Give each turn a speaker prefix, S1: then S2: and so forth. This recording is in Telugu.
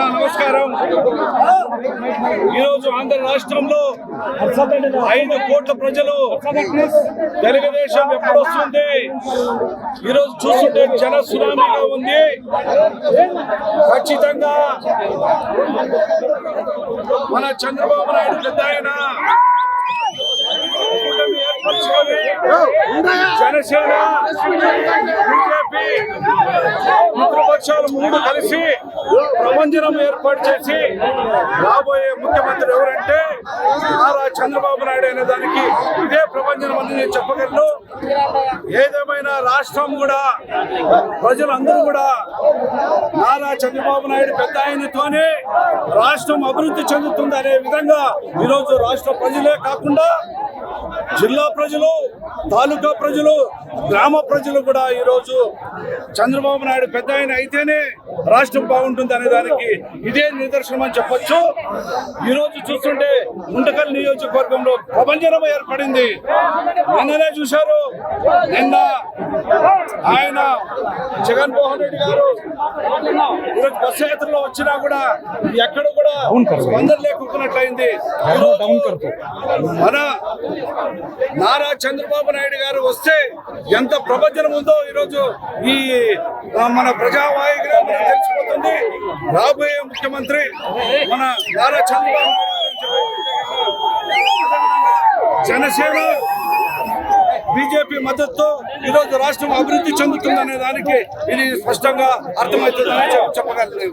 S1: నమస్కారం. ఈరోజు ఆంధ్ర రాష్ట్రంలో 5 కోట్ల ప్రజలు తెలుగుదేశం ఎప్పుడు వస్తుంది ఈరోజు చూస్తుంటే జన సునామీగా ఉంది. ఖచ్చితంగా మన చంద్రబాబు నాయుడు పెద్ద ఆయన జనసేన బీజేపీ మిత్రపక్షాలు 3 కలిసి ప్రపంచం ఏర్పాటు చేసి రాబోయే ముఖ్యమంత్రి ఎవరంటే నారా చంద్రబాబు నాయుడు అనే దానికి ఇదే ప్రపంచం అని నేను చెప్పగలను. ఏదేమైనా రాష్ట్రం కూడా ప్రజలందరూ కూడా నారా చంద్రబాబు నాయుడు పెద్ద ఆయనతోనే రాష్ట్రం అభివృద్ధి చెందుతుంది అనే విధంగా ఈరోజు రాష్ట్ర ప్రజలే కాకుండా జిల్లా ప్రజలు, తాలూకా ప్రజలు, గ్రామ ప్రజలు కూడా ఈరోజు చంద్రబాబు నాయుడు పెద్ద ఆయన అయితేనే రాష్ట్రం బాగుంటుంది అనే దానికి ఇదే నిదర్శనం అని చెప్పొచ్చు. ఈరోజు చూస్తుంటే గుంటకల్ నియోజకవర్గంలో ప్రపంచం ఏర్పడింది. నిన్ననే చూశారు, నిన్న ఆయన జగన్మోహన్ రెడ్డి గారు ఈరోజు బస్సు యాత్రలో వచ్చినా కూడా ఎక్కడ కూడా స్పందన లేకున్నట్లయింది. మన నారా చంద్రబాబు నాయుడు గారు వస్తే ఎంత ప్రపంచం ఉందో ఈరోజు ఈ మన ప్రజావాహిగా తెలిసిపోతుంది. రాబోయే ముఖ్యమంత్రి మన నారా చంద్రబాబు నాయుడు జనసేన బీజేపీ మద్దతుతో ఈరోజు రాష్ట్రం అభివృద్ధి చెందుతుందనే దానికి ఇది స్పష్టంగా అర్థమవుతుందని చెప్పగలను.